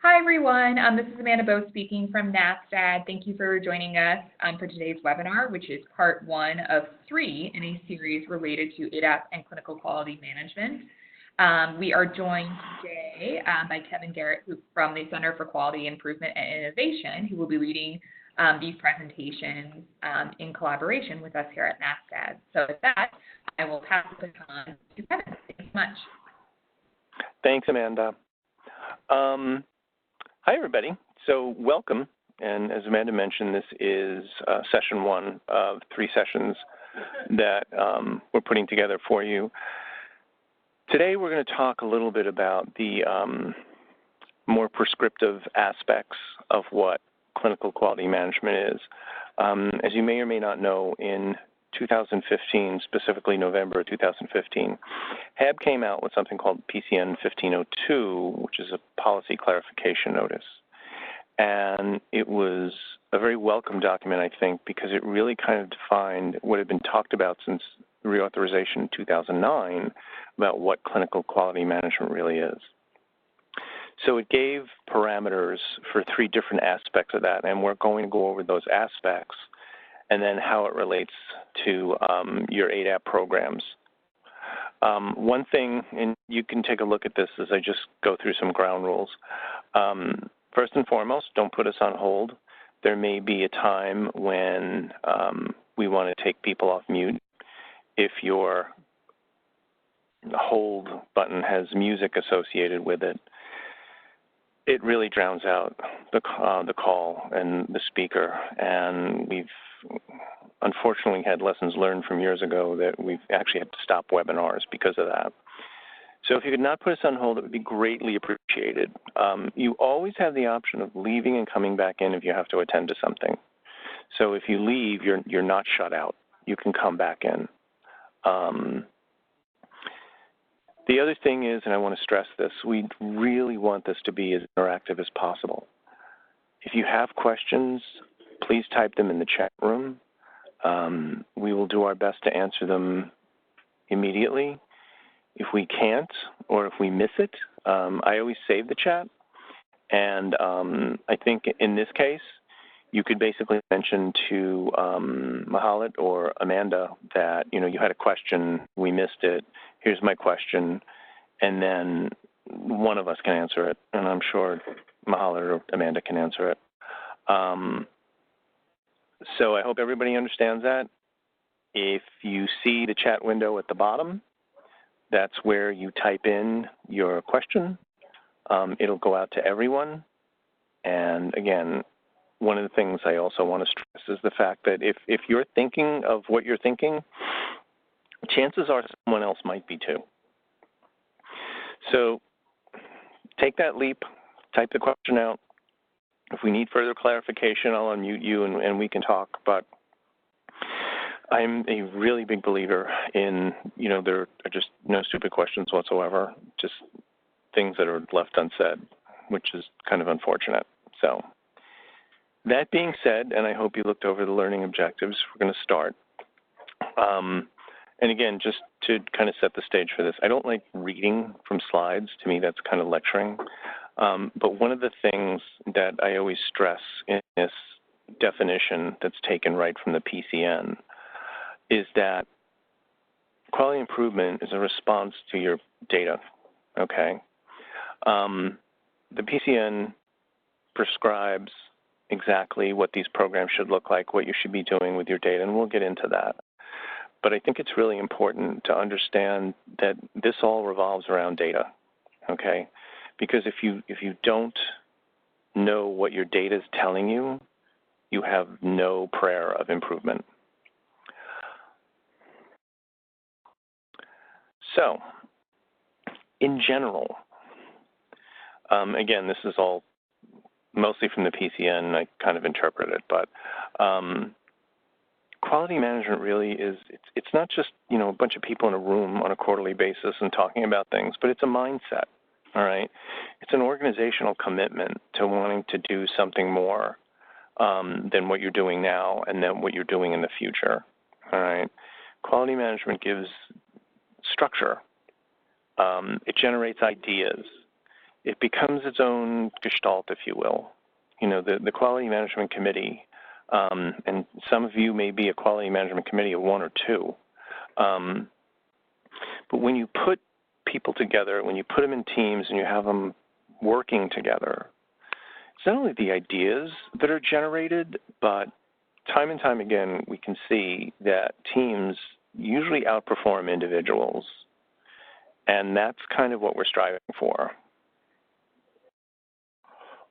Hi, everyone. This is Amanda Bowe speaking from NASTAD. Thank you for joining us for today's webinar, which is part 1 of 3 in a series related to ADAP and clinical quality management. We are joined today by Kevin Garrett from the Center for Quality Improvement and Innovation, who will be leading these presentations in collaboration with us here at NASTAD. So with that, I will pass the baton to Kevin. Thanks so much. Thanks, Amanda. Hi, everybody. So welcome. And as Amanda mentioned, this is session 1 of 3 sessions that we're putting together for you. Today, we're going to talk a little bit about the more prescriptive aspects of what clinical quality management is. As you may or may not know, in 2015, specifically November 2015, HAB came out with something called PCN 1502, which is a policy clarification notice. And it was a very welcome document, I think, because it really kind of defined what had been talked about since reauthorization in 2009 about what clinical quality management really is. So it gave parameters for 3 different aspects of that, and we're going to go over those aspects and then how it relates to your ADAP programs. One thing, and you can take a look at this as I just go through some ground rules. First and foremost, don't put us on hold. There may be a time when we want to take people off mute. If your hold button has music associated with it, it really drowns out the call and the speaker. And we've unfortunately had lessons learned from years ago that we've actually had to stop webinars because of that. So if you could not put us on hold, it would be greatly appreciated. You always have the option of leaving and coming back in if you have to attend to something. So if you leave, you're not shut out. You can come back in. The other thing is, and I want to stress this, we really want this to be as interactive as possible. If you have questions, please type them in the chat room. We will do our best to answer them immediately. If we can't, or if we miss it, I always save the chat. And I think in this case, you could basically mention to Mahalit or Amanda that, you had a question, we missed it, here's my question, and then one of us can answer it, and I'm sure Mahalit or Amanda can answer it. So I hope everybody understands that. If you see the chat window at the bottom, that's where you type in your question. It'll go out to everyone. And again, one of the things I also want to stress is the fact that if you're thinking of what you're thinking, chances are someone else might be too. So take that leap, type the question out. If we need further clarification, I'll unmute you and we can talk. But I'm a really big believer in, there are just no stupid questions whatsoever, just things that are left unsaid, which is kind of unfortunate. So that being said, and I hope you looked over the learning objectives, we're going to start. And again, just to kind of set the stage for this, I don't like reading from slides. To me, that's kind of lecturing. But one of the things that I always stress in this definition that's taken right from the PCN is that quality improvement is a response to your data, okay? The PCN prescribes exactly what these programs should look like, what you should be doing with your data, and we'll get into that. But I think it's really important to understand that this all revolves around data, okay? Because if you don't know what your data is telling you, you have no prayer of improvement. So, in general, again, this is all mostly from the PCN, I kind of interpret it, but quality management really is, it's not just, a bunch of people in a room on a quarterly basis and talking about things, but it's a mindset, all right? It's an organizational commitment to wanting to do something more than what you're doing now and then what you're doing in the future, all right? Quality management gives structure. It generates ideas. it becomes its own gestalt, if you will. You know, the Quality Management Committee, and some of you may be a Quality Management Committee of one or two, but when you put people together, when you put them in teams and you have them working together, it's not only the ideas that are generated, but time and time again, we can see that teams usually outperform individuals, and that's kind of what we're striving for.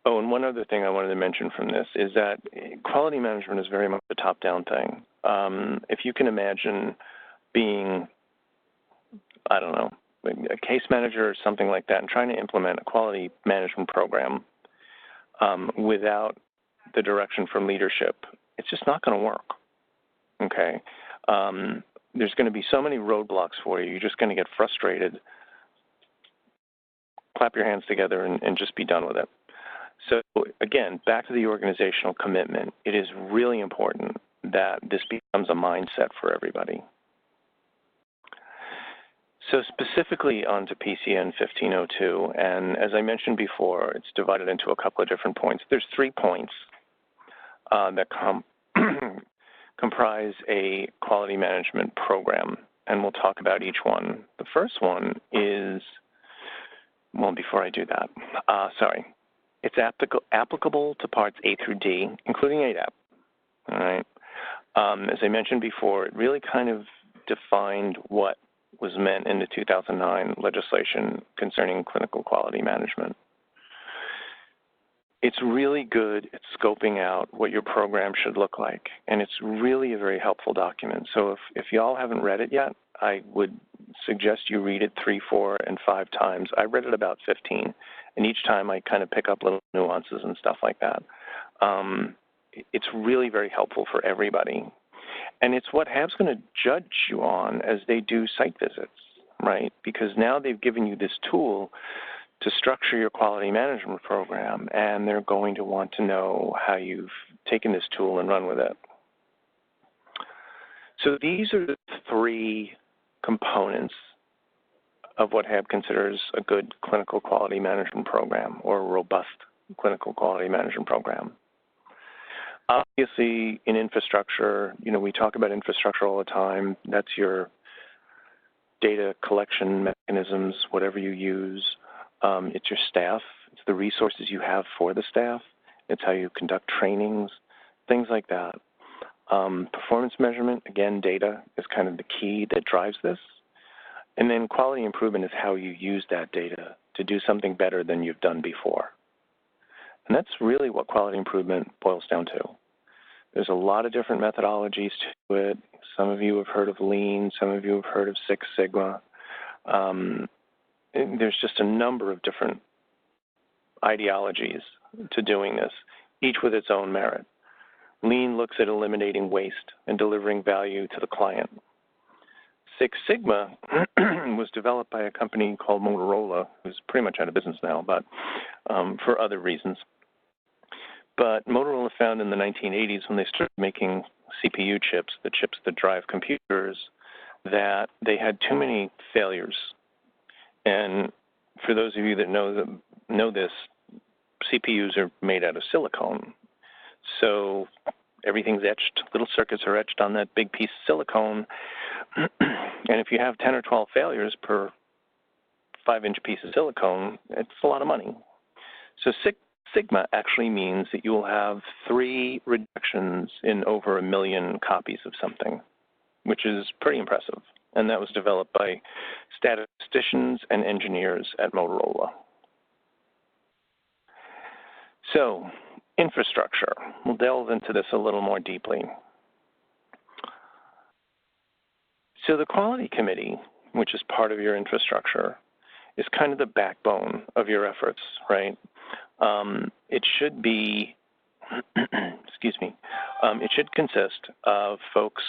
Oh, and one other thing I wanted to mention from this is that quality management is very much a top-down thing. If you can imagine being, I don't know, a case manager or something like that and trying to implement a quality management program without the direction from leadership, it's just not going to work, okay? There's going to be so many roadblocks for you. You're just going to get frustrated, clap your hands together, and just be done with it. So again, back to the organizational commitment, it is really important that this becomes a mindset for everybody. So specifically onto PCN 1502, and as I mentioned before, it's divided into a couple of different points. There's 3 points that comprise a quality management program, and we'll talk about each one. The first one is, well, before I do that, it's applicable to parts A through D, including ADAP, all right? As I mentioned before, it really kind of defined what was meant in the 2009 legislation concerning clinical quality management. It's really good at scoping out what your program should look like, and it's really a very helpful document. So if y'all haven't read it yet, I would suggest you read it 3, 4, and 5 times. I read it about 15, and each time I kind of pick up little nuances and stuff like that. It's really very helpful for everybody. And it's what HAB's going to judge you on as they do site visits, right? Because now they've given you this tool to structure your quality management program, and they're going to want to know how you've taken this tool and run with it. So these are the 3 components of what HAB considers a good clinical quality management program or a robust clinical quality management program. Obviously, in infrastructure, you know, we talk about infrastructure all the time. That's your data collection mechanisms, whatever you use. It's your staff. It's the resources you have for the staff. It's how you conduct trainings, things like that. Performance measurement, again, data is kind of the key that drives this. And then quality improvement is how you use that data to do something better than you've done before. And that's really what quality improvement boils down to. There's a lot of different methodologies to it. Some of you have heard of Lean. Some of you have heard of Six Sigma. There's just a number of different ideologies to doing this, each with its own merit. Lean looks at eliminating waste and delivering value to the client. Six Sigma was developed by a company called Motorola, who's pretty much out of business now, but for other reasons. But Motorola found in the 1980s, when they started making CPU chips, the chips that drive computers, that they had too many failures. And for those of you that know this, CPUs are made out of silicone. So everything's etched, little circuits are etched on that big piece of silicone. And if you have 10 or 12 failures per 5-inch piece of silicone, it's a lot of money. So Six Sigma actually means that you will have 3 rejections in over 1 million copies of something, which is pretty impressive. And that was developed by statisticians and engineers at Motorola. So, infrastructure. We'll delve into this a little more deeply. So the quality committee, which is part of your infrastructure, is kind of the backbone of your efforts, right? It should be, excuse me, it should consist of folks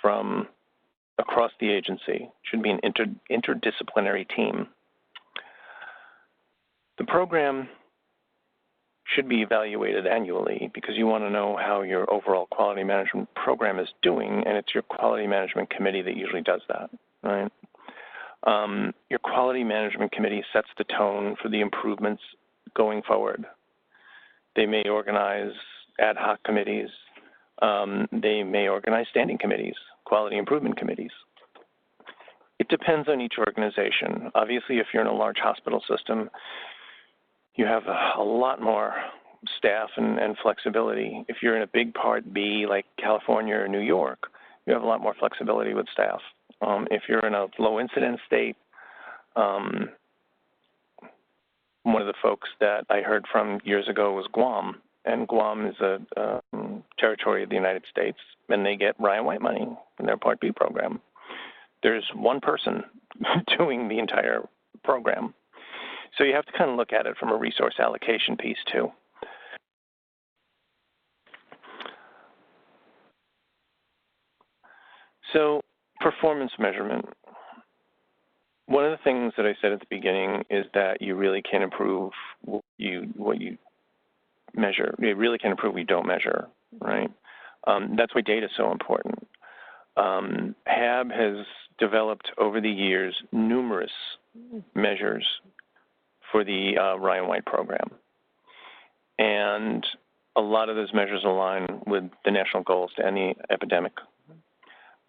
from across the agency. It should be an interdisciplinary team. The program should be evaluated annually because you want to know how your overall quality management program is doing, and it's your quality management committee that usually does that, right? Your quality management committee sets the tone for the improvements going forward. They may organize ad hoc committees. They may organize standing committees, quality improvement committees. It depends on each organization. Obviously, if you're in a large hospital system, you have a lot more staff and flexibility. If you're in a big Part B, like California or New York, you have a lot more flexibility with staff. If you're in a low-incidence state, one of the folks that I heard from years ago was Guam, and Guam is a territory of the United States, and they get Ryan White money in their Part B program. There's one person doing the entire program. So you have to kind of look at it from a resource allocation piece too. So performance measurement. One of the things that I said at the beginning is that you really can improve what you measure. You really can improve what you don't measure, right? That's why data is so important. HAB has developed over the years numerous measures for the Ryan White program. And a lot of those measures align with the national goals to end the epidemic.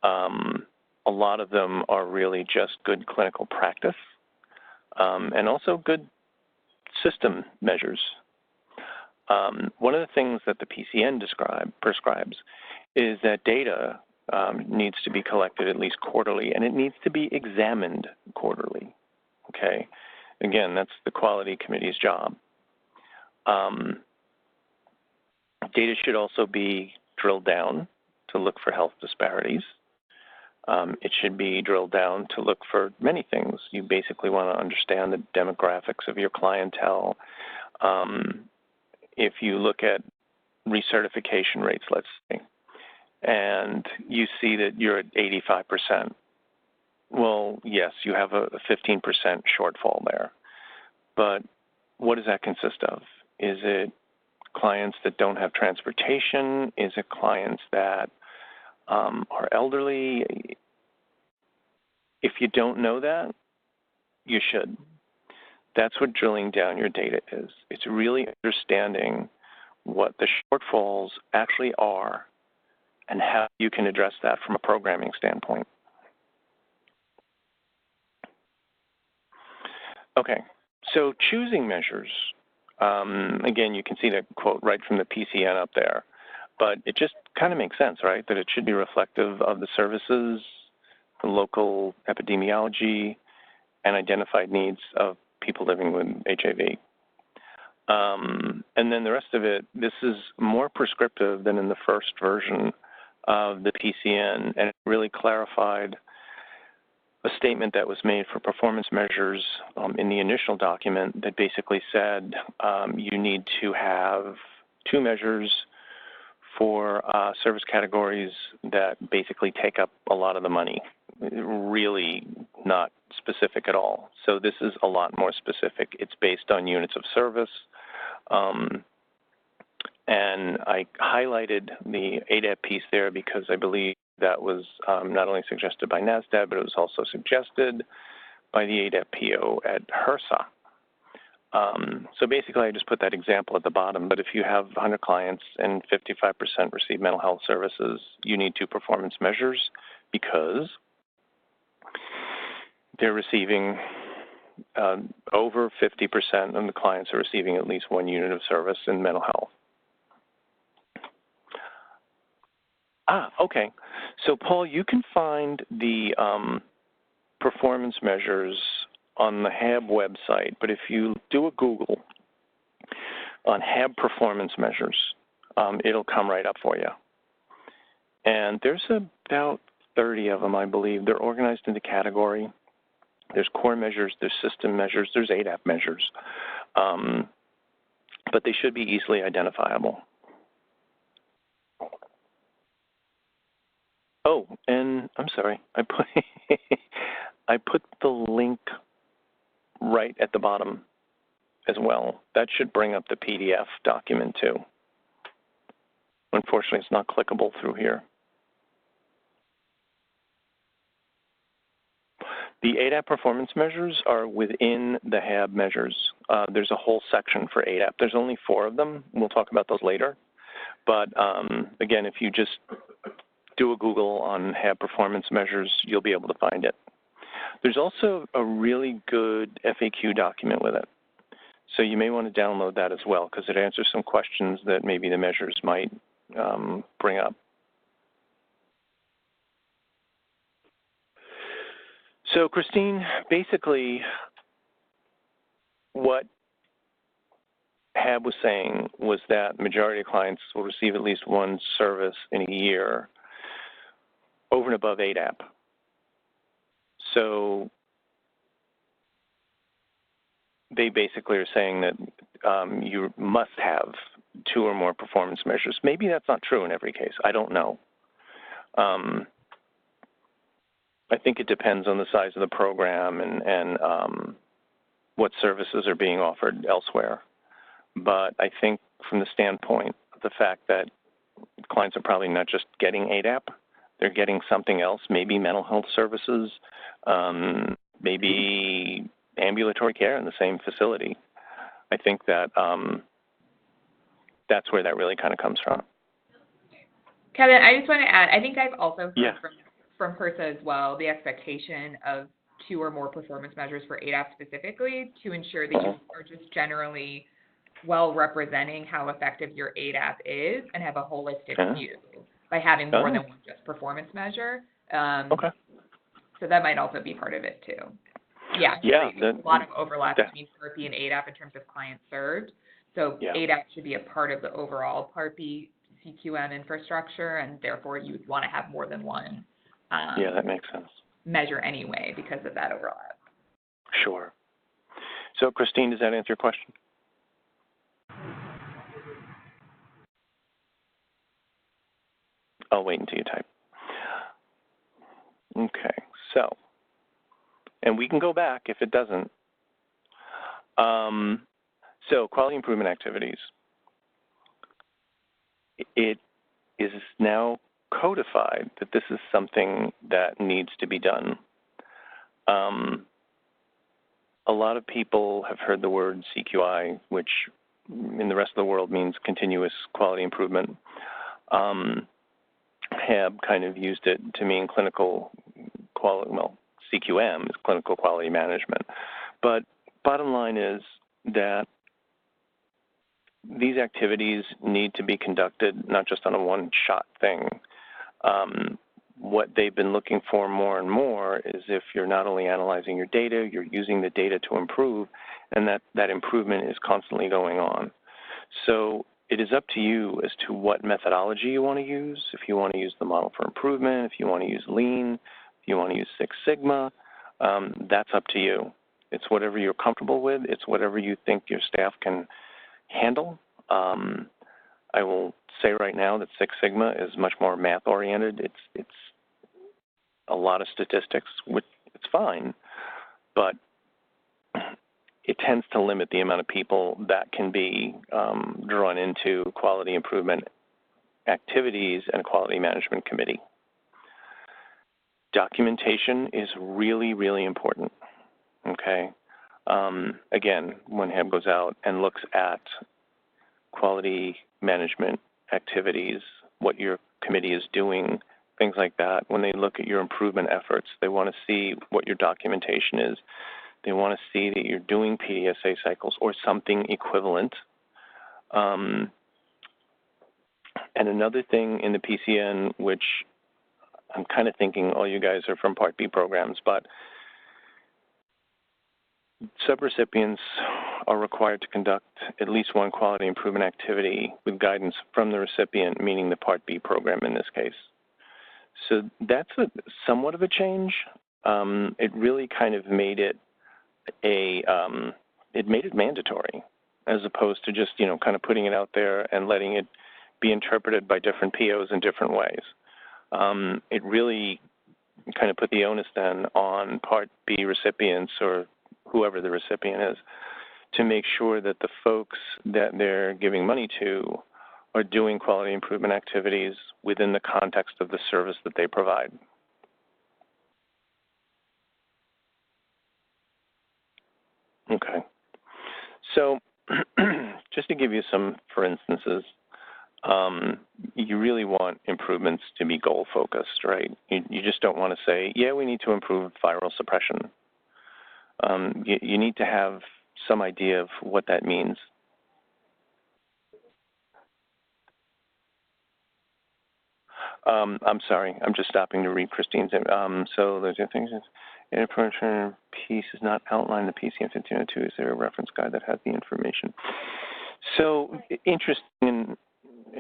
A lot of them are really just good clinical practice and also good system measures. One of the things that the PCN prescribes is that data needs to be collected at least quarterly, and it needs to be examined quarterly, okay? Again, that's the quality committee's job. Data should also be drilled down to look for health disparities. It should be drilled down to look for many things. You basically want to understand the demographics of your clientele. If you look at recertification rates, let's say, and you see that you're at 85%, well, yes, you have a 15% shortfall there. But what does that consist of? Is it clients that don't have transportation? Is it clients that are elderly? If you don't know that, you should. That's what drilling down your data is. It's really understanding what the shortfalls actually are and how you can address that from a programming standpoint. Okay, so choosing measures. Again, you can see that quote right from the PCN up there, but it just kind of makes sense, right? That it should be reflective of the services, the local epidemiology, and identified needs of people living with HIV. And then the rest of it, this is more prescriptive than in the first version of the PCN, and it really clarified a statement that was made for performance measures in the initial document that basically said you need to have two measures for service categories that basically take up a lot of the money, really not specific at all. So this is a lot more specific. It's based on units of service. And I highlighted the ADAP piece there because I believe that was not only suggested by NASDAQ, but it was also suggested by the ADAP PO at HRSA. So basically, I just put that example at the bottom, but if you have 100 clients and 55% receive mental health services, you need two performance measures because they're receiving over 50% of the clients are receiving at least one unit of service in mental health. Okay. So, Paul, you can find the performance measures on the HAB website, but if you do a Google on HAB performance measures, it'll come right up for you. And there's about 30 of them, I believe. They're organized into category. There's core measures, there's system measures, there's ADAP measures. But they should be easily identifiable. Oh, and I'm sorry, I put the link right at the bottom as well. That should bring up the PDF document too. Unfortunately, it's not clickable through here. The ADAP performance measures are within the HAB measures. There's a whole section for ADAP. There's only 4 of them. We'll talk about those later. But again, if you just do a Google on HAB performance measures, you'll be able to find it. There's also a really good FAQ document with it. So you may want to download that as well because it answers some questions that maybe the measures might bring up. So Christine, basically what HAB was saying was that the majority of clients will receive at least one service in a year over and above ADAP. So they basically are saying that you must have 2 or more performance measures. Maybe that's not true in every case. I don't know. I think it depends on the size of the program and what services are being offered elsewhere. But I think from the standpoint of the fact that clients are probably not just getting ADAP, they're getting something else, maybe mental health services, maybe ambulatory care in the same facility. I think that that's where that really kind of comes from. Kevin, I just want to add, I think I've also heard from HRSA as well, the expectation of 2 or more performance measures for ADAP specifically to ensure that you are just generally well representing how effective your ADAP is and have a holistic view by having more than one just performance measure. So that might also be part of it too. There's a lot of overlap between Part B and ADAP in terms of clients served. So ADAP should be a part of the overall Part B CQM infrastructure, and therefore you would want to have more than one that makes sense. Measure anyway because of that overlap. Sure. So Christine, does that answer your question? I'll wait until you type. Okay, so, and we can go back if it doesn't. So quality improvement activities. It is now codified that this is something that needs to be done. A lot of people have heard the word CQI, which in the rest of the world means continuous quality improvement. HAB kind of used it to mean clinical quality, well, CQM is clinical quality management. But bottom line is that these activities need to be conducted not just on a one-shot thing. What they've been looking for more and more is if you're not only analyzing your data, you're using the data to improve, and that improvement is constantly going on. So it is up to you as to what methodology you want to use. If you want to use the model for improvement, if you want to use Lean, if you want to use Six Sigma, that's up to you. It's whatever you're comfortable with. It's whatever you think your staff can handle. I will say right now that Six Sigma is much more math-oriented. It's a lot of statistics, which it's fine, but it tends to limit the amount of people that can be drawn into quality improvement activities and a quality management committee. Documentation is really, really important, okay? Again, when HAB goes out and looks at quality management activities, what your committee is doing, things like that, when they look at your improvement efforts, they want to see what your documentation is. They want to see that you're doing PDSA cycles or something equivalent. And another thing in the PCN, which I'm kind of thinking all you guys are from Part B programs, but subrecipients are required to conduct at least one quality improvement activity with guidance from the recipient, meaning the Part B program in this case. So that's somewhat of a change. It really kind of made it mandatory, as opposed to just, kind of putting it out there and letting it be interpreted by different POs in different ways. It really kind of put the onus then on Part B recipients, or whoever the recipient is, to make sure that the folks that they're giving money to are doing quality improvement activities within the context of the service that they provide. Okay. So just to give you some for instances, you really want improvements to be goal-focused, right? You just don't want to say, yeah, we need to improve viral suppression. You need to have some idea of what that means. I'm sorry, I'm just stopping to read Christine's. So there's the things. In a piece is not outlined the PCM 1502. Is there a reference guide that has the information? So interesting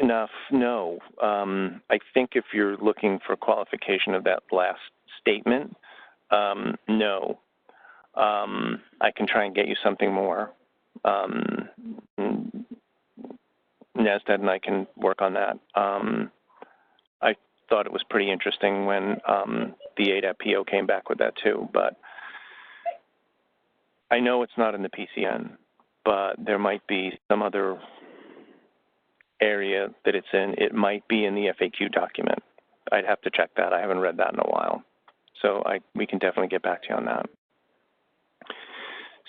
enough, no. I think if you're looking for qualification of that last statement, no. I can try and get you something more. NASDAD and I can work on that. I thought it was pretty interesting when the ADAP PO came back with that too, but I know it's not in the PCN, but there might be some other area that it's in. It might be in the FAQ document. I'd have to check that. I haven't read that in a while. So we can definitely get back to you on that.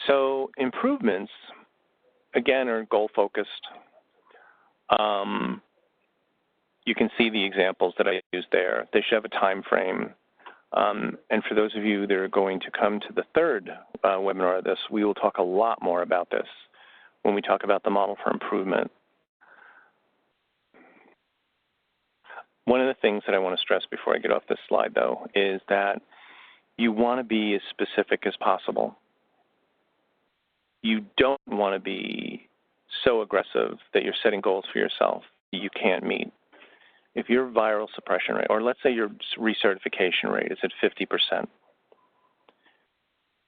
So improvements, again, are goal-focused. You can see the examples that I used there. They should have a time frame. And for those of you that are going to come to the third webinar of this, we will talk a lot more about this when we talk about the model for improvement. One of the things that I want to stress before I get off this slide, though, is that you want to be as specific as possible. You don't want to be so aggressive that you're setting goals for yourself that you can't meet. If your viral suppression rate, or let's say your recertification rate is at 50%,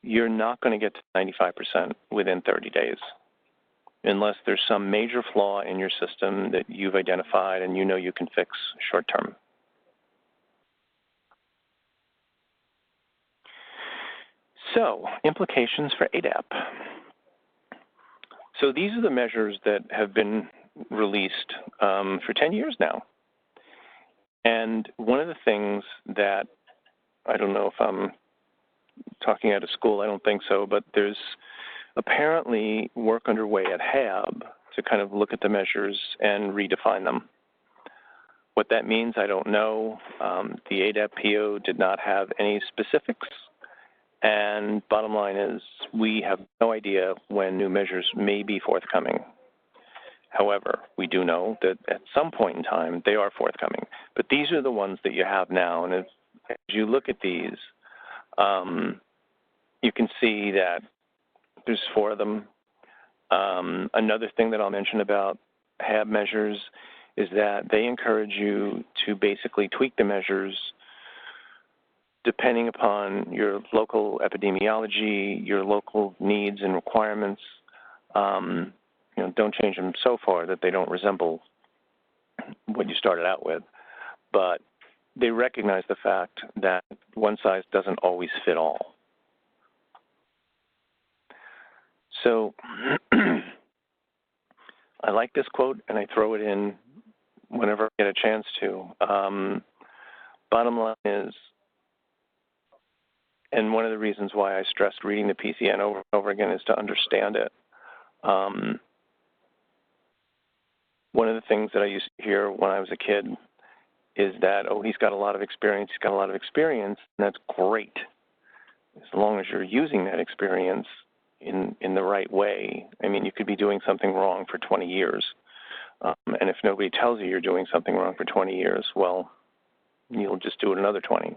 you're not going to get to 95% within 30 days unless there's some major flaw in your system that you've identified and you know you can fix short term. So, implications for ADAP. So these are the measures that have been released for 10 years now. And one of the things that, I don't know if I'm talking out of school, I don't think so, but there's apparently work underway at HAB to kind of look at the measures and redefine them. What that means, I don't know. The ADAP PO did not have any specifics. And bottom line is, we have no idea when new measures may be forthcoming. However, we do know that at some point in time, they are forthcoming. But these are the ones that you have now. And as you look at these, you can see that there's 4 of them. Another thing that I'll mention about HAB measures is that they encourage you to basically tweak the measures depending upon your local epidemiology, your local needs and requirements. Don't change them so far that they don't resemble what you started out with. But they recognize the fact that one size doesn't always fit all. So I like this quote, and I throw it in whenever I get a chance to. Bottom line is, and one of the reasons why I stressed reading the PCN over and over again is to understand it. One of the things that I used to hear when I was a kid is that, oh, he's got a lot of experience, and that's great, as long as you're using that experience in the right way. I mean, you could be doing something wrong for 20 years, and if nobody tells you you're doing something wrong for 20 years, well, you'll just do it another 20.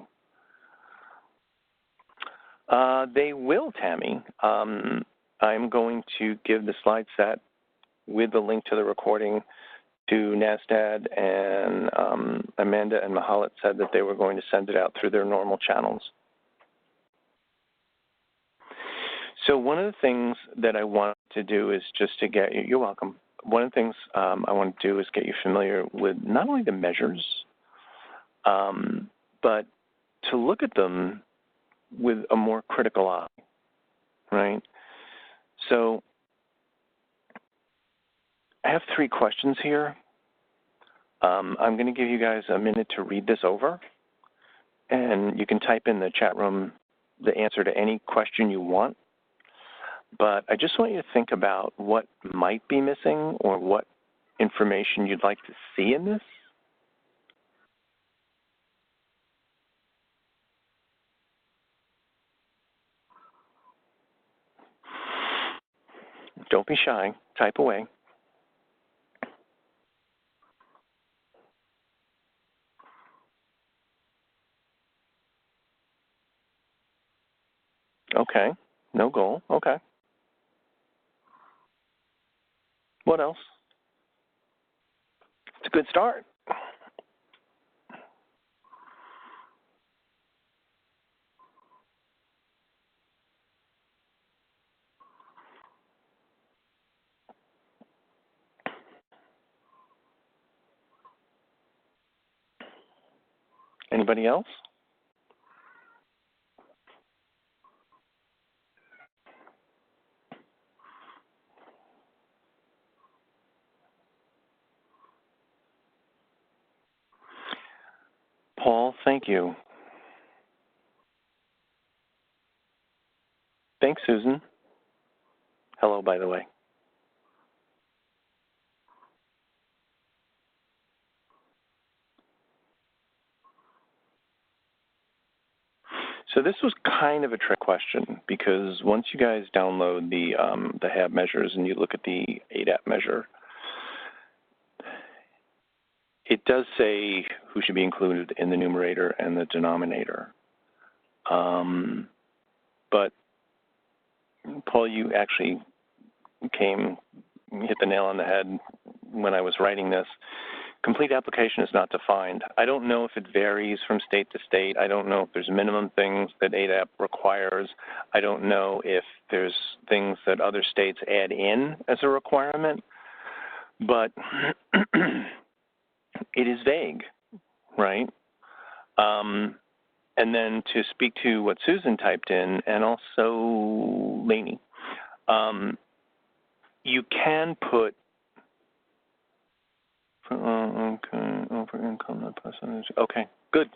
They will, Tammy. I'm going to give the slide set with the link to the recording to NASDAD, and Amanda and Mahalit said that they were going to send it out through their normal channels. So one of the things that I want to do is just to get you, you're welcome. One of the things I want to do is get you familiar with not only the measures, but to look at them with a more critical eye, right? So I have 3 questions here. I'm going to give you guys a minute to read this over, and you can type in the chat room the answer to any question you want. but I just want you to think about what might be missing or what information you'd like to see in this. Don't be shy. Type away. Okay. No goal. Okay. What else? It's a good start. Anybody else? Paul, thank you. Thanks, Susan. Hello, by the way. So this was kind of a trick question because once you guys download the HAB measures and you look at the ADAP measure, it does say who should be included in the numerator and the denominator. But Paul, you actually hit the nail on the head when I was writing this. Complete application is not defined. I don't know if it varies from state to state. I don't know if there's minimum things that ADAP requires. I don't know if there's things that other states add in as a requirement. But it is vague, right? And then to speak to what Susan typed in, and also Lainey, you can put over income, not percentage. Okay, good.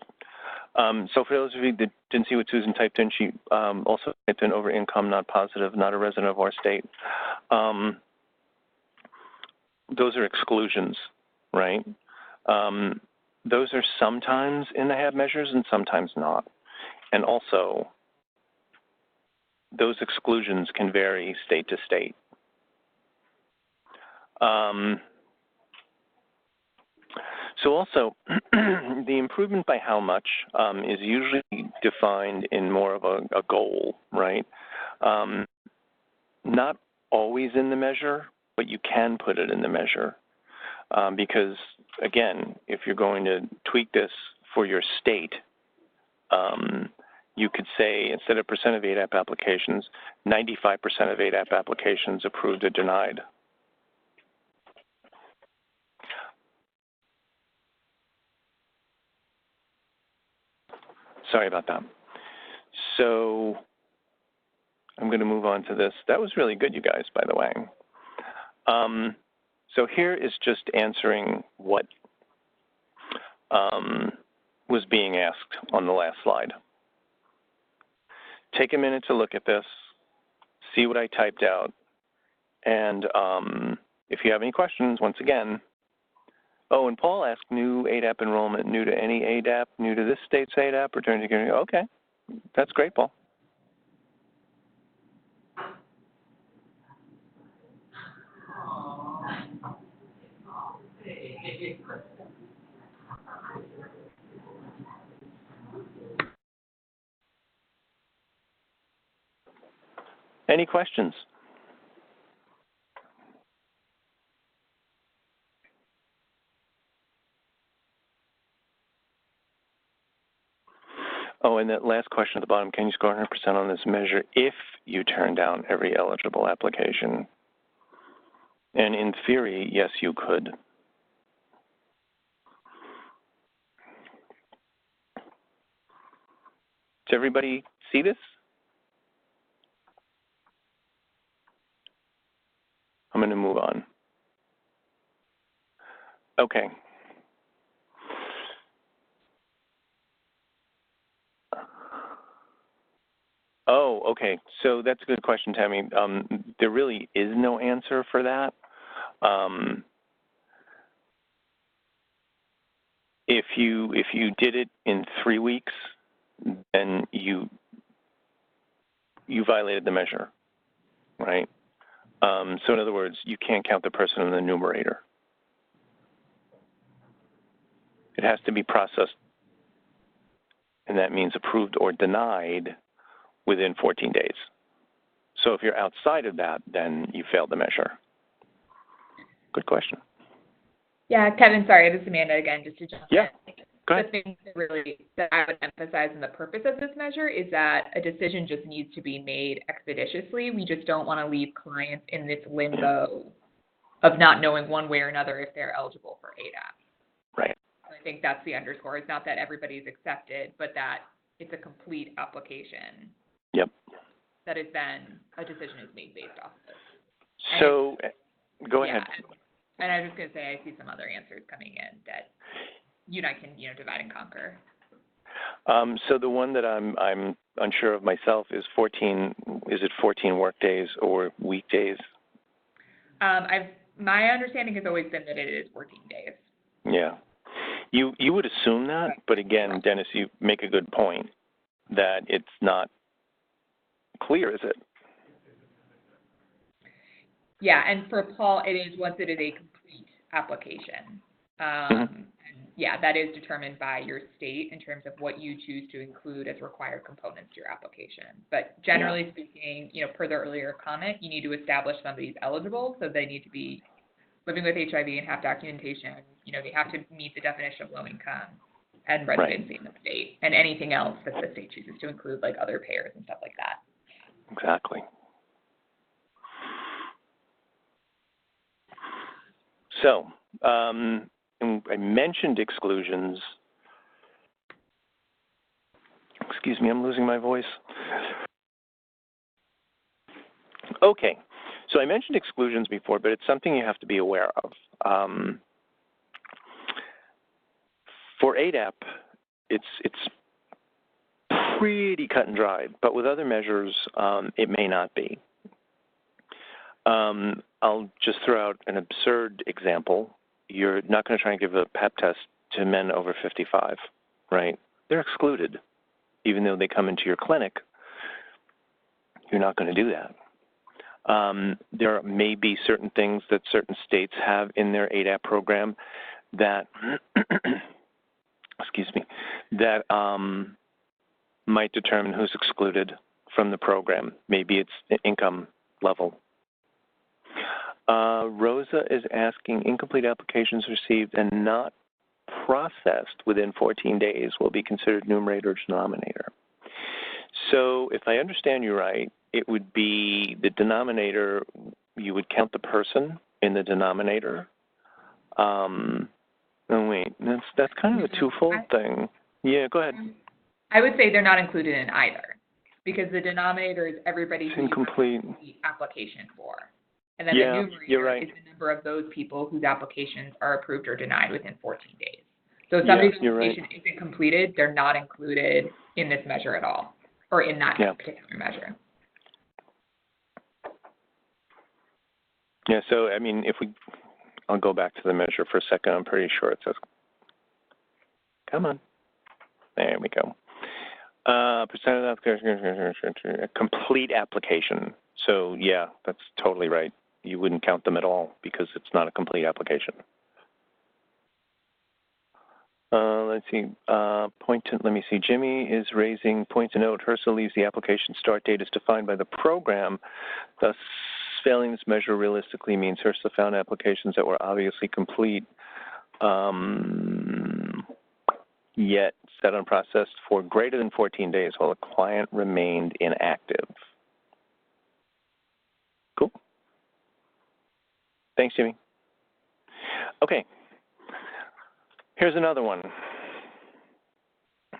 So for those of you that didn't see what Susan typed in, she also typed in over income, not positive, not a resident of our state. Those are exclusions, right? Those are sometimes in the HAB measures and sometimes not. And also, those exclusions can vary state to state. So also, the improvement by how much is usually defined in more of a goal, right? Not always in the measure, but you can put it in the measure. Because, again, if you're going to tweak this for your state, you could say instead of percent of ADAP applications, 95% of ADAP applications approved or denied. Sorry about that. So I'm going to move on to this. That was really good, you guys, by the way. So here is just answering what was being asked on the last slide. Take a minute to look at this, see what I typed out, and if you have any questions, once again. Oh, and Paul asked, new ADAP enrollment, new to any ADAP, new to this state's ADAP, return to security. Okay, that's great, Paul. Any questions? Oh, and that last question at the bottom, can you score 100% on this measure if you turn down every eligible application? And in theory, yes, you could. Does everybody see this? I'm going to move on. Okay. Oh, okay. So that's a good question, Tammy. There really is no answer for that. If you did it in 3 weeks, then you violated the measure, right? So in other words, you can't count the person in the numerator. It has to be processed, and that means approved or denied within 14 days. So if you're outside of that, then you failed the measure. Good question. Yeah, Kevin, sorry, this is Amanda again, just to jump in. Go ahead. The thing that I would emphasize in the purpose of this measure is that a decision just needs to be made expeditiously. We just don't want to leave clients in this limbo of not knowing one way or another if they're eligible for ADAP. Right. I think that's the underscore. It's not that everybody's accepted, but that it's a complete application. Yep. That is then a decision is made based off of this. So, go ahead. And I was just going to say, I see some other answers coming in that you and I can, divide and conquer. So the one that I'm unsure of myself is 14. Is it 14 work days or weekdays? My understanding has always been that it is working days. Yeah. You would assume that, but again, Dennis, you make a good point that it's not clear, is it? Yeah, and for Paul, it is once it is a complete application. And yeah, that is determined by your state in terms of what you choose to include as required components to your application. But generally speaking, per the earlier comment, you need to establish somebody's eligible, so they need to be living with HIV and have documentation. They have to meet the definition of low income and residency in the state, and anything else that the state chooses to include, like other payers and stuff like that. Exactly. So, I mentioned exclusions. Excuse me, I'm losing my voice. Okay, so I mentioned exclusions before, but it's something you have to be aware of. For ADAP, it's pretty cut and dried, but with other measures, it may not be. I'll just throw out an absurd example. You're not going to try and give a PEP test to men over 55, right? They're excluded. Even though they come into your clinic, you're not going to do that. There may be certain things that certain states have in their ADAP program that, that might determine who's excluded from the program. Maybe it's income level. Rosa is asking, incomplete applications received and not processed within 14 days will be considered numerator or denominator. So if I understand you right, it would be the denominator, you would count the person in the denominator. Oh, wait, that's kind of a twofold thing. Yeah, go ahead. I would say they're not included in either, because the denominator is everybody who incomplete the application for. And then the numerator is the number of those people whose applications are approved or denied within 14 days. So if somebody's application isn't completed, they're not included in this measure at all, or in that particular measure. Yeah, so, I mean, I'll go back to the measure for a second. I'm pretty sure it says, come on. There we go. Percent of a complete application. So, yeah, that's totally right. You wouldn't count them at all because it's not a complete application. Let's see. Let me see. Jimmy is raising point to note. HRSA leaves the application start date is defined by the program. Thus, failing this measure realistically means HRSA found applications that were obviously complete, yet set unprocessed for greater than 14 days while the client remained inactive. Cool. Thanks, Jimmy. Okay. Here's another one.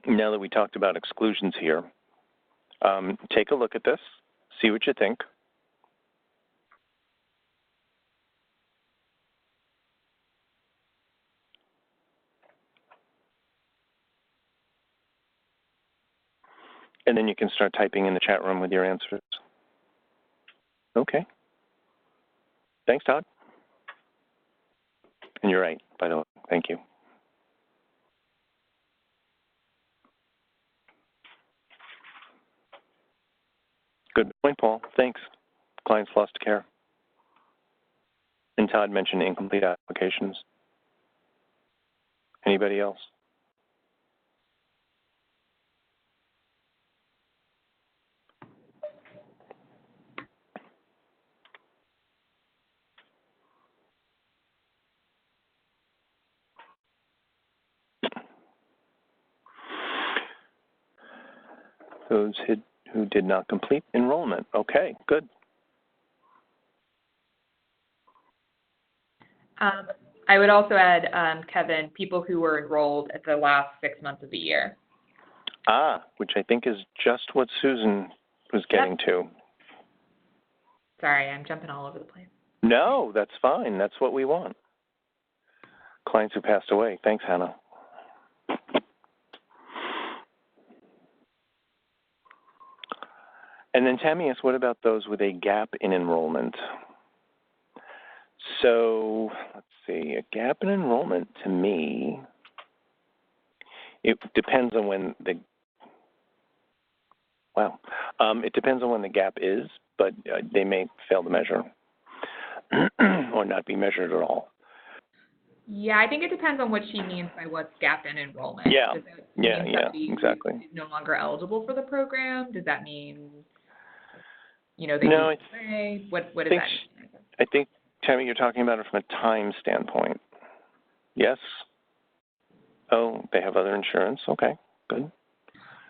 Now that we talked about exclusions here, take a look at this, see what you think. And then you can start typing in the chat room with your answers. Okay. Thanks, Todd. And you're right, by the way. Thank you. Good point, Paul. Thanks. Clients lost care. And Todd mentioned incomplete applications. Anybody else? Those who did not complete enrollment. Okay, good. I would also add, Kevin, people who were enrolled at the last 6 months of the year. Which I think is just what Susan was getting to. Sorry, I'm jumping all over the place. No, that's fine. That's what we want. Clients who passed away. Thanks, Hannah. And then Tammy asked, what about those with a gap in enrollment? So let's see, a gap in enrollment to me, it depends on when the, it depends on when the gap is, but they may fail to measure or not be measured at all. Yeah, I think it depends on what she means by what's gap in enrollment. Yeah, Does that mean exactly. Is no longer eligible for the program? Does that mean, they What does that mean? I think, Tammy, you're talking about it from a time standpoint. Yes? Oh, they have other insurance. Okay, good.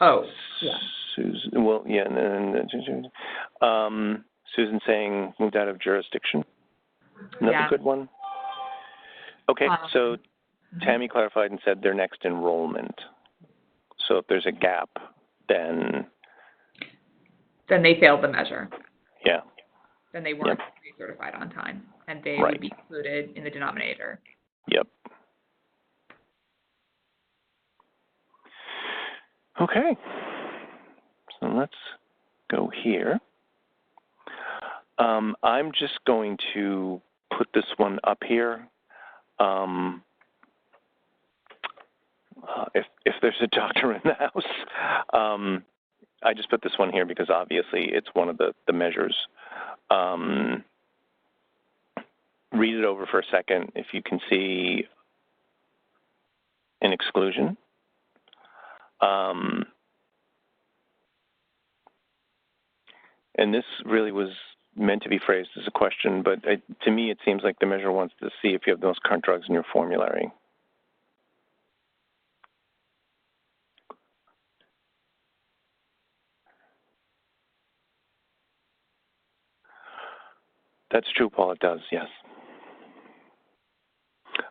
Oh, yeah. Susan, well, yeah, and then Susan saying moved out of jurisdiction. Another good one. Okay, so Tammy clarified and said their next enrollment. So if there's a gap, then they failed the measure. Yeah. Then they weren't recertified on time, and they would be included in the denominator. Yep. Okay. So let's go here. I'm just going to put this one up here. If there's a doctor in the house, I just put this one here because obviously it's one of the measures. Read it over for a second. If you can see an exclusion. And this really was meant to be phrased as a question, but to me it seems like the measure wants to see if you have the most current drugs in your formulary. That's true, Paul, it does, yes.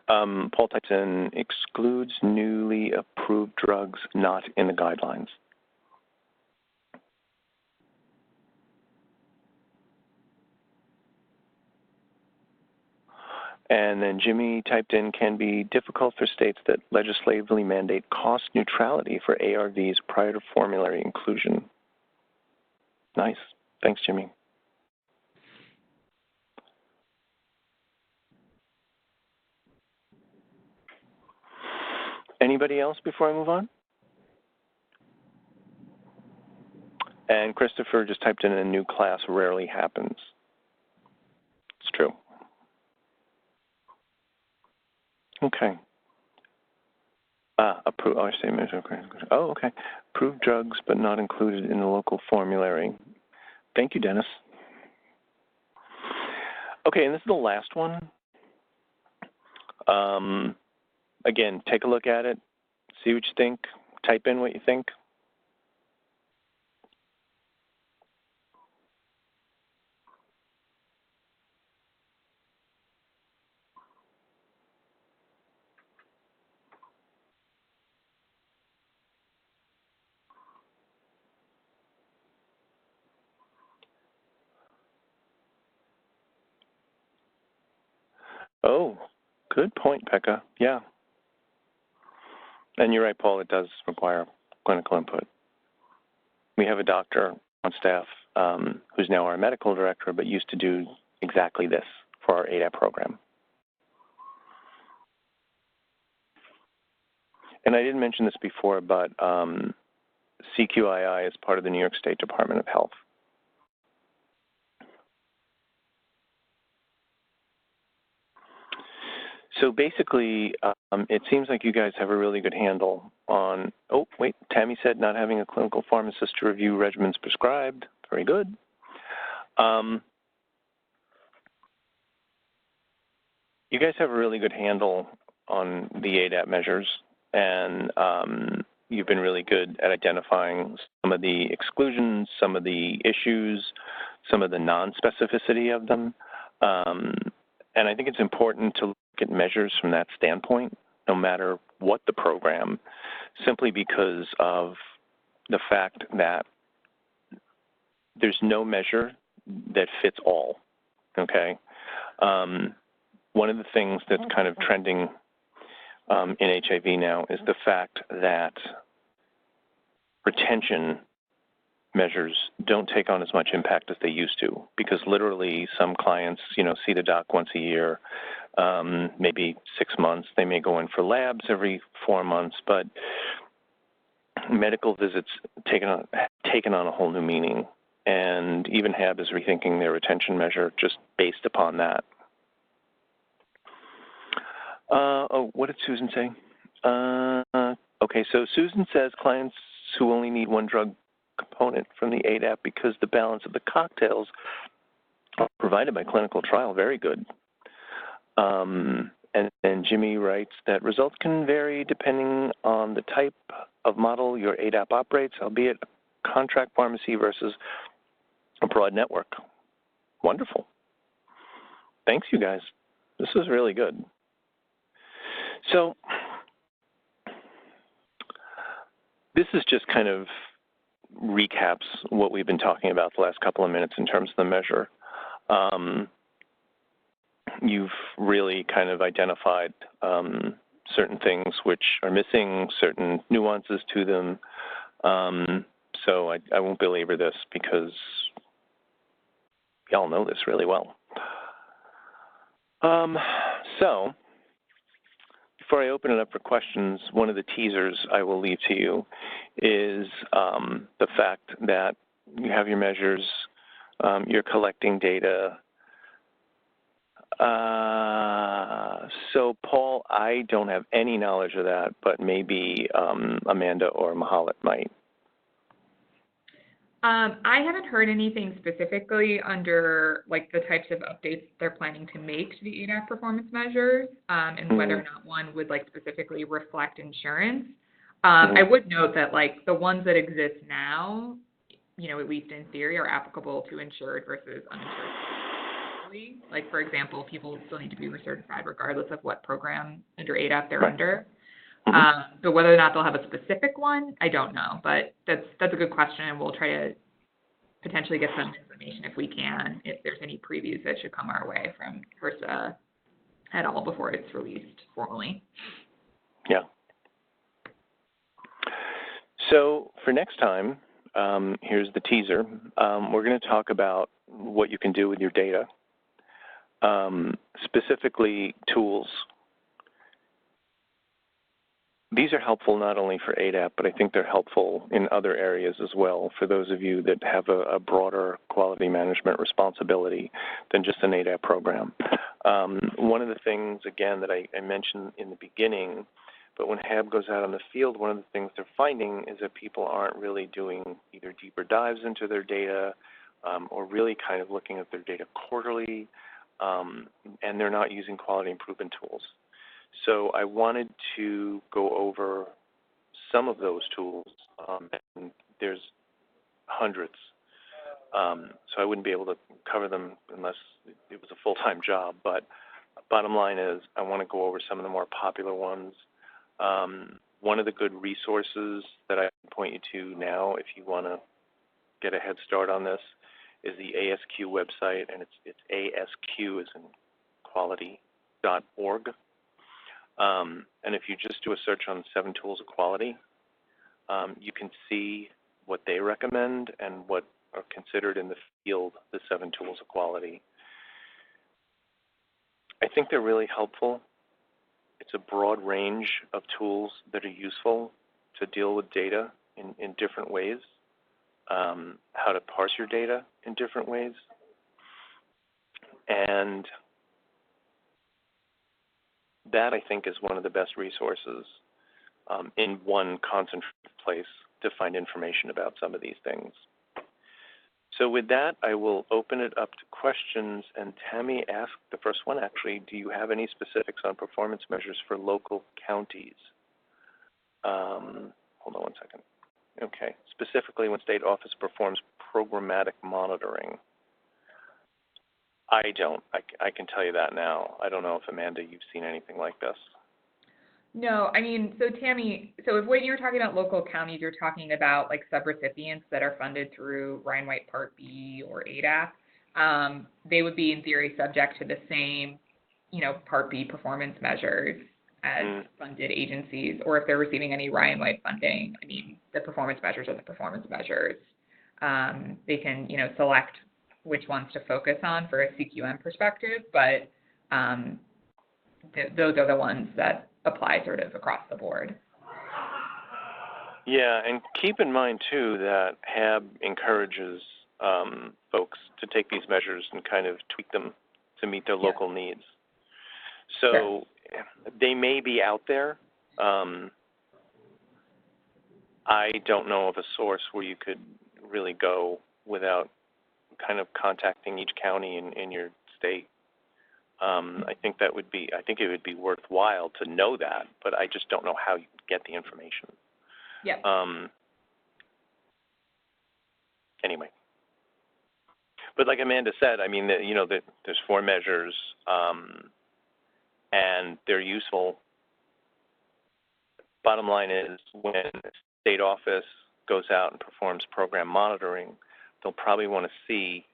Paul types in, excludes newly approved drugs not in the guidelines. And then Jimmy typed in, can be difficult for states that legislatively mandate cost neutrality for ARVs prior to formulary inclusion. Nice. Thanks, Jimmy. Anybody else before I move on? And Christopher just typed in a new class, rarely happens. It's true. Okay. Approved. Oh, okay. Approved drugs, but not included in the local formulary. Thank you, Dennis. Okay, and this is the last one. Again, take a look at it, see what you think, type in what you think. Oh, good point, Pekka. Yeah. And you're right, Paul, it does require clinical input. We have a doctor on staff who's now our medical director, but used to do exactly this for our ADAP program. And I didn't mention this before, but CQII is part of the New York State Department of Health. So basically, it seems like you guys have a really good handle on, oh, wait, Tammy said not having a clinical pharmacist to review regimens prescribed. Very good. You guys have a really good handle on the ADAP measures, and you've been really good at identifying some of the exclusions, some of the issues, some of the non-specificity of them. And I think it's important to look at measures from that standpoint, no matter what the program, simply because of the fact that there's no measure that fits all, okay? One of the things that's kind of trending in HIV now is the fact that retention measures don't take on as much impact as they used to, because literally some clients, see the doc once a year, maybe 6 months. They may go in for labs every 4 months, but medical visits taken on a whole new meaning, and even HAB is rethinking their retention measure just based upon that. What did Susan say? Okay, so Susan says clients who only need one drug component from the ADAP because the balance of the cocktails are provided by clinical trial. Very good. And Jimmy writes that results can vary depending on the type of model your ADAP operates, albeit a contract pharmacy versus a broad network. Wonderful. Thanks, you guys. This was really good. So this is just kind of recaps what we've been talking about the last couple of minutes in terms of the measure. You've really kind of identified certain things which are missing, certain nuances to them. So I won't belabor this because y'all know this really well. So before I open it up for questions, one of the teasers I will leave to you is the fact that you have your measures, you're collecting data. So, Paul, I don't have any knowledge of that, but maybe Amanda or Mahalit might. I haven't heard anything specifically under the types of updates they're planning to make to the ADAP performance measures, and whether or not one would specifically reflect insurance. I would note that the ones that exist now, at least in theory, are applicable to insured versus uninsured. For example, people still need to be recertified regardless of what program under ADAP they're under. So whether or not they'll have a specific one, I don't know. But that's a good question, and we'll try to potentially get some information if we can, if there's any previews that should come our way from HRSA at all before it's released formally. Yeah. So for next time, here's the teaser. We're going to talk about what you can do with your data, specifically tools. These are helpful not only for ADAP, but I think they're helpful in other areas as well for those of you that have a broader quality management responsibility than just an ADAP program. One of the things, again, that I mentioned in the beginning, but when HAB goes out on the field, one of the things they're finding is that people aren't really doing either deeper dives into their data or really kind of looking at their data quarterly, and they're not using quality improvement tools. So I wanted to go over some of those tools, and there's hundreds. So I wouldn't be able to cover them unless it was a full-time job, but bottom line is I want to go over some of the more popular ones. One of the good resources that I can point you to now if you want to get a head start on this is the ASQ website, and it's ASQ as in quality.org. And if you just do a search on 7 tools of quality, you can see what they recommend and what are considered in the field the 7 tools of quality. I think they're really helpful. It's a broad range of tools that are useful to deal with data in different ways, how to parse your data in different ways. And that, I think, is one of the best resources in one concentrated place to find information about some of these things. So with that, I will open it up to questions. And Tammy asked the first one, actually, do you have any specifics on performance measures for local counties? Hold on one second. Okay, specifically when state office performs programmatic monitoring. I don't. I can tell you that now. I don't know if, Amanda, you've seen anything like this. No, I mean, so Tammy, so if when you're talking about local counties, you're talking about like subrecipients that are funded through Ryan-White Part B or ADAP. They would be in theory subject to the same, Part B performance measures as funded agencies, or if they're receiving any Ryan-White funding, I mean, the performance measures are the performance measures. They can, select which ones to focus on for a CQM perspective, but those are the ones that apply sort of across the board. Yeah, and keep in mind, too, that HAB encourages folks to take these measures and kind of tweak them to meet their local needs. So they may be out there. I don't know of a source where you could really go without kind of contacting each county in your state. I think it would be worthwhile to know that, but I just don't know how you get the information. Yeah. Anyway, but like Amanda said, I mean, there's 4 measures, and they're useful. Bottom line is, when a state office goes out and performs program monitoring, they'll probably want to see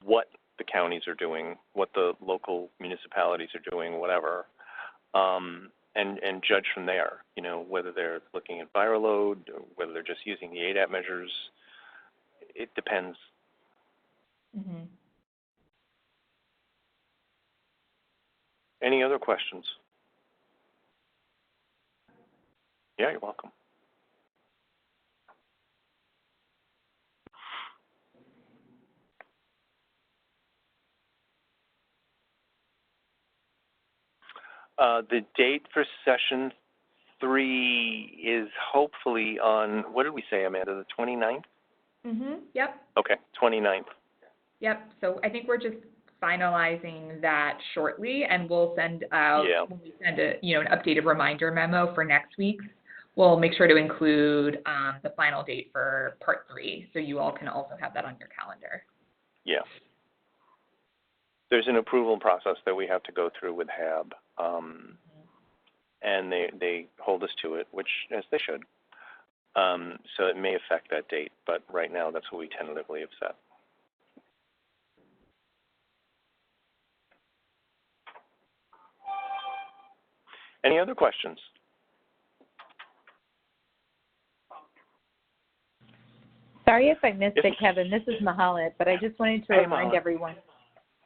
what the counties are doing, what the local municipalities are doing, whatever, and judge from there, whether they're looking at viral load, or whether they're just using the ADAP measures. It depends. Mm-hmm. Any other questions? Yeah, you're welcome. The date for session 3 is hopefully on, what did we say, Amanda, the 29th? Mm-hmm. Yep. Okay, 29th. Yep. So I think we're just finalizing that shortly, and we'll send out, when we send an updated reminder memo for next week, we'll make sure to include the final date for Part 3, so you all can also have that on your calendar. Yeah. There's an approval process that we have to go through with HAB, and they hold us to it, which, as they should. So it may affect that date, but right now that's what we tentatively have set. Any other questions? Sorry if I missed it, Kevin. This is Mahalit, but I just wanted to remind everyone,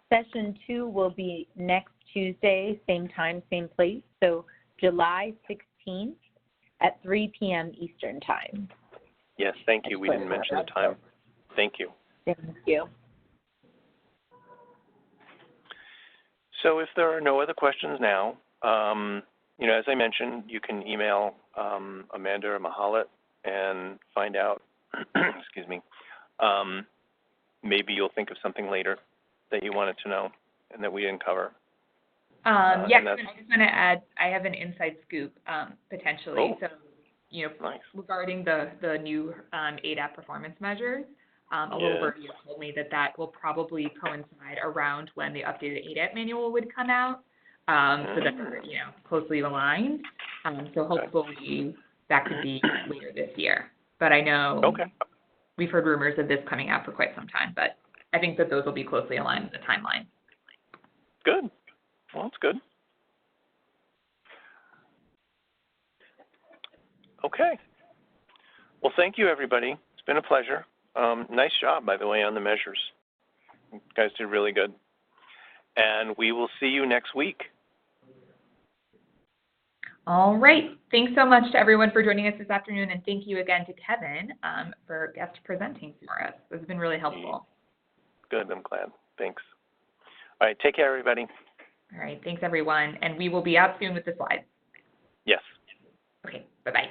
session 2 will be next Tuesday, same time, same place, so July 16th at 3 p.m. Eastern Time. Yes, thank you. We didn't mention the time. Thank you. Thank you. So if there are no other questions now, as I mentioned, you can email Amanda or Mahalit and find out, excuse me, maybe you'll think of something later that you wanted to know and that we didn't cover. I just want to add, I have an inside scoop potentially. So, nice. Regarding the new ADAP performance measures, a little birdie told me that will probably coincide around when the updated ADAP manual would come out, so that they're closely aligned. So hopefully that could be later this year. But I know we've heard rumors of this coming out for quite some time, but I think that those will be closely aligned with the timeline. Good. Well, that's good. Okay. Well, thank you, everybody. It's been a pleasure. Nice job, by the way, on the measures. You guys did really good. And we will see you next week. All right. Thanks so much to everyone for joining us this afternoon, and thank you again to Kevin for guest presenting for us. This has been really helpful. Good. I'm glad. Thanks. All right. Take care, everybody. All right. Thanks, everyone. And we will be out soon with the slides. Yes. Okay. Bye-bye.